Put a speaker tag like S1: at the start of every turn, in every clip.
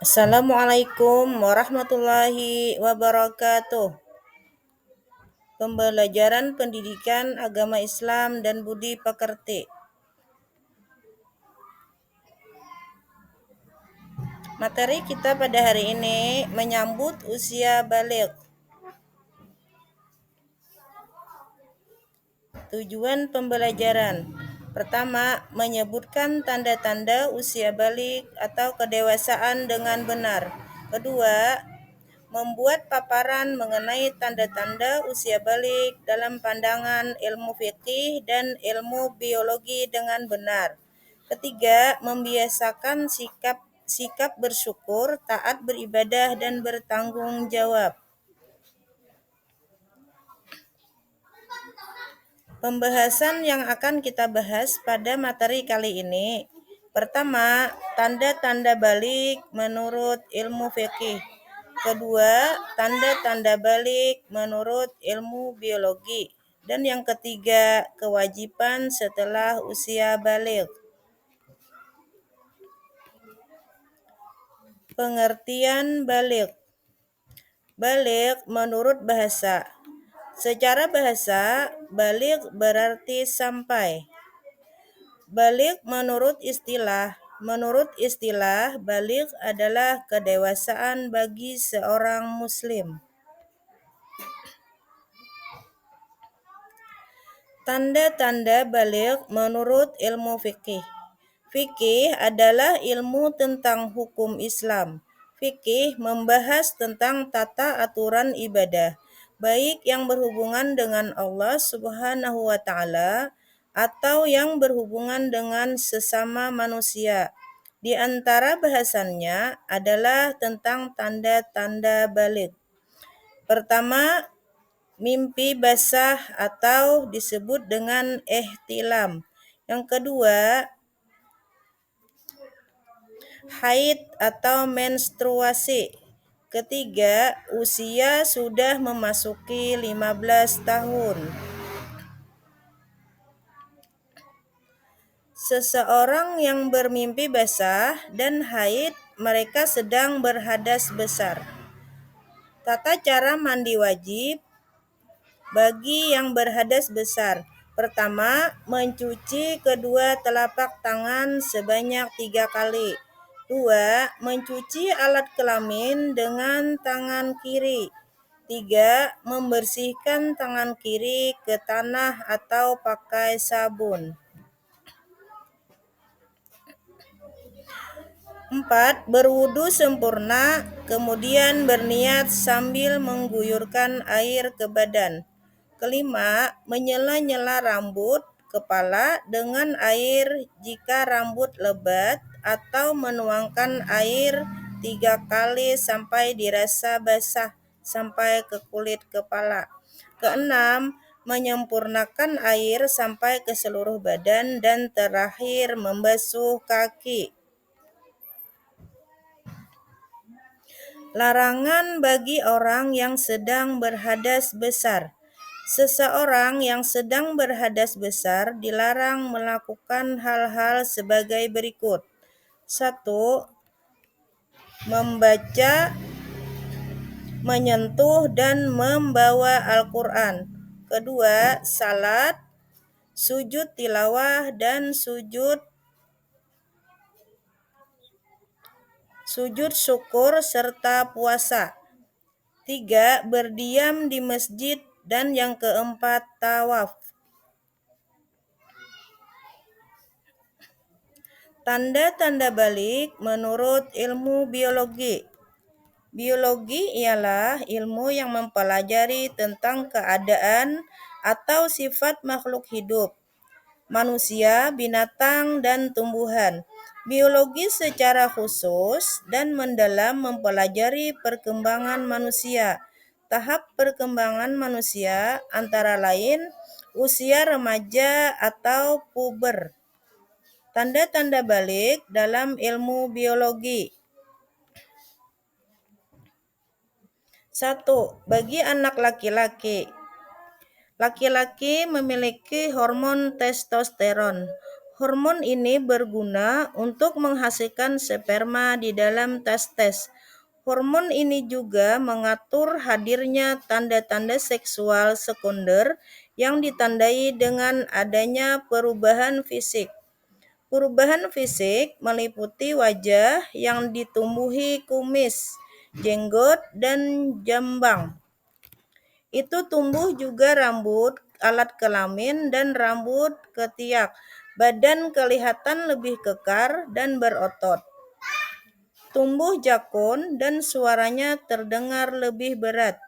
S1: Assalamualaikum warahmatullahi wabarakatuh. Pembelajaran Pendidikan Agama Islam dan Budi Pekerti. Materi kita pada hari ini menyambut usia baligh. Tujuan pembelajaran: pertama, menyebutkan tanda-tanda usia baligh atau kedewasaan dengan benar. Kedua, membuat paparan mengenai tanda-tanda usia baligh dalam pandangan ilmu fikih dan ilmu biologi dengan benar. Ketiga, membiasakan sikap bersyukur, taat beribadah, dan bertanggung jawab. Pembahasan yang akan kita bahas pada materi kali ini: pertama, tanda-tanda baligh menurut ilmu fikih. Kedua, tanda-tanda baligh menurut ilmu biologi. Dan yang ketiga, kewajiban setelah usia baligh. Pengertian baligh. Baligh menurut bahasa. Secara bahasa, baligh berarti sampai. Baligh menurut istilah, baligh adalah kedewasaan bagi seorang muslim. Tanda-tanda baligh menurut ilmu fikih. Fikih adalah ilmu tentang hukum Islam. Fikih membahas tentang tata aturan ibadah, baik yang berhubungan dengan Allah Subhanahu wa Ta'ala atau yang berhubungan dengan sesama manusia. Di antara bahasannya adalah tentang tanda-tanda baligh. Pertama, mimpi basah atau disebut dengan ihtilam. Yang kedua, haid atau menstruasi. Ketiga, usia sudah memasuki 15 tahun. Seseorang yang bermimpi basah dan haid, mereka sedang berhadas besar. Tata cara mandi wajib bagi yang berhadas besar. Pertama, mencuci kedua telapak tangan sebanyak 3 kali. 2. Mencuci alat kelamin dengan tangan kiri. 3. Membersihkan tangan kiri ke tanah atau pakai sabun. 4. Berwudu sempurna, kemudian berniat sambil mengguyurkan air ke badan. Kelima, menyela-nyela rambut kepala dengan air jika rambut lebat atau menuangkan air 3 kali sampai dirasa basah sampai ke kulit kepala. Keenam, menyempurnakan air sampai ke seluruh badan dan terakhir membasuh kaki. Larangan bagi orang yang sedang berhadas besar. Seseorang yang sedang berhadas besar dilarang melakukan hal-hal sebagai berikut. 1. Membaca, menyentuh, dan membawa Al-Quran. Kedua, salat, sujud tilawah, dan sujud syukur serta puasa. 3. Berdiam di masjid. Dan yang keempat, tawaf. Tanda-tanda baligh menurut ilmu biologi. Biologi ialah ilmu yang mempelajari tentang keadaan atau sifat makhluk hidup, manusia, binatang, dan tumbuhan. Biologi secara khusus dan mendalam mempelajari perkembangan manusia. Tahap perkembangan manusia antara lain usia remaja atau puber. Tanda-tanda baligh dalam ilmu biologi. 1. Bagi anak laki-laki. Laki-laki memiliki hormon testosteron. Hormon ini berguna untuk menghasilkan sperma di dalam testes. Hormon ini juga mengatur hadirnya tanda-tanda seksual sekunder yang ditandai dengan adanya perubahan fisik. Perubahan fisik meliputi wajah yang ditumbuhi kumis, jenggot, dan jambang. Itu tumbuh juga rambut, alat kelamin, dan rambut ketiak. Badan kelihatan lebih kekar dan berotot. Tumbuh jakun dan suaranya terdengar lebih berat.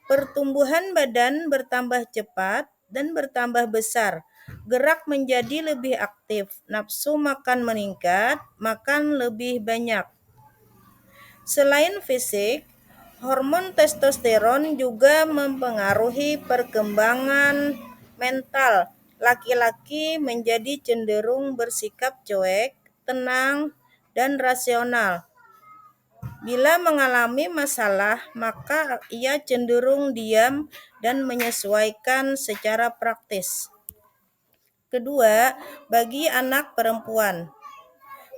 S1: Pertumbuhan badan bertambah cepat dan bertambah besar. Gerak menjadi lebih aktif. Nafsu makan meningkat, makan lebih banyak. Selain fisik, hormon testosteron juga mempengaruhi perkembangan mental. Laki-laki menjadi cenderung bersikap cuek, tenang, dan rasional. Bila mengalami masalah, maka ia cenderung diam dan menyesuaikan secara praktis. Kedua, bagi anak perempuan,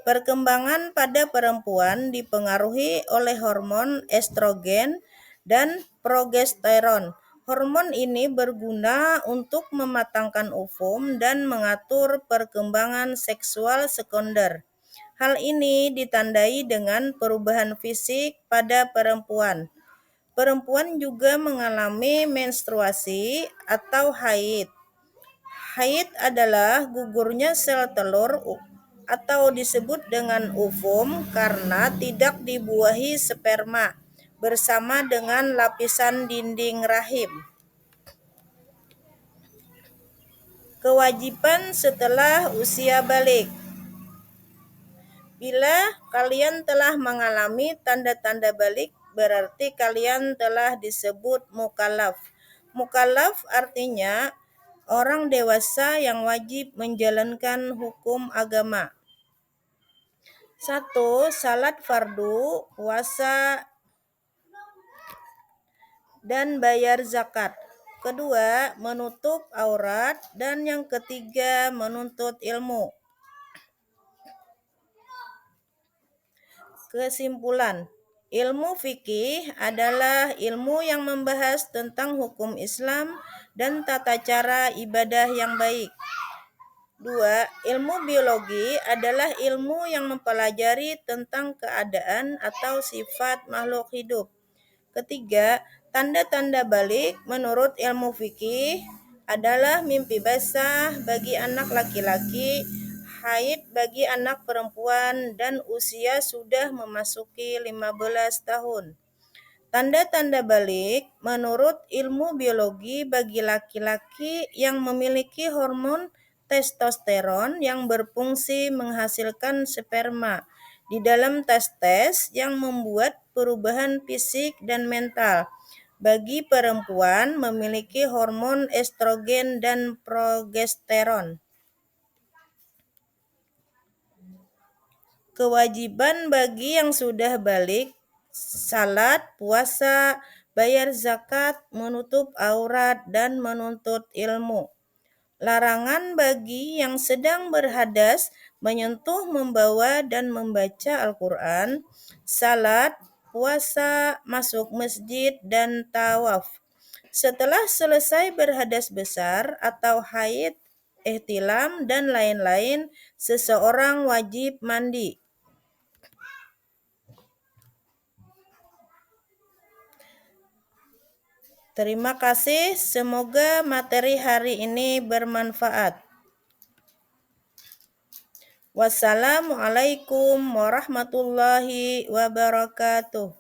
S1: perkembangan pada perempuan dipengaruhi oleh hormon estrogen dan progesteron. Hormon ini berguna untuk mematangkan ovum dan mengatur perkembangan seksual sekunder. Hal ini ditandai dengan perubahan fisik pada perempuan. Perempuan juga mengalami menstruasi atau haid. Haid adalah gugurnya sel telur atau disebut dengan ovum karena tidak dibuahi sperma bersama dengan lapisan dinding rahim. Kewajiban setelah usia balik. Bila kalian telah mengalami tanda-tanda balik, berarti kalian telah disebut mukallaf. Mukallaf artinya orang dewasa yang wajib menjalankan hukum agama. 1. Salat fardu, puasa, dan bayar zakat. Kedua, menutup aurat. Dan yang ketiga, menuntut ilmu. Kesimpulan, ilmu fikih adalah ilmu yang membahas tentang hukum Islam dan tata cara ibadah yang baik. 2. Ilmu biologi adalah ilmu yang mempelajari tentang keadaan atau sifat makhluk hidup. Ketiga, tanda-tanda balik menurut ilmu fikih adalah mimpi basah bagi anak laki-laki, haid bagi anak perempuan, dan usia sudah memasuki 15 tahun. Tanda-tanda balik menurut ilmu biologi bagi laki-laki yang memiliki hormon testosteron yang berfungsi menghasilkan sperma di dalam testes yang membuat perubahan fisik dan mental. Bagi perempuan memiliki hormon estrogen dan progesteron. Kewajiban bagi yang sudah balik: salat, puasa, bayar zakat, menutup aurat, dan menuntut ilmu. Larangan bagi yang sedang berhadas: menyentuh, membawa, dan membaca Al-Quran, salat, puasa, masuk masjid, dan tawaf. Setelah selesai berhadas besar atau haid, ihtilam, dan lain-lain, seseorang wajib mandi. Terima kasih, semoga materi hari ini bermanfaat. Wassalamualaikum warahmatullahi wabarakatuh.